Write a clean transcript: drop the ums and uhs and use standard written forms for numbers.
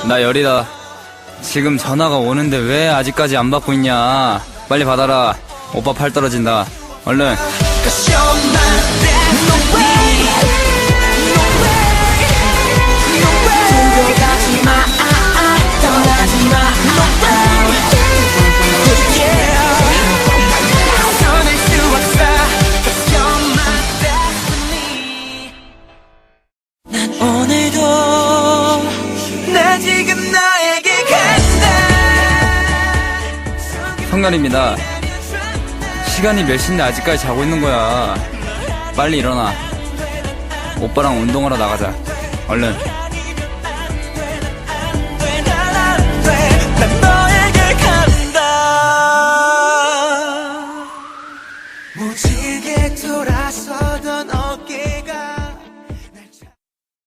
나 열이다. 지금 전화가 오는데 왜 아직까지 안 받고 있냐. 빨리 받아라. 오빠 팔 떨어진다. 얼른. 오늘도 나 지금 너에게 간다. 성렬입니다. 시간이 몇 시인데 아직까지 자고 있는 거야. 빨리 일어나. 오빠랑 운동하러 나가자. 얼른.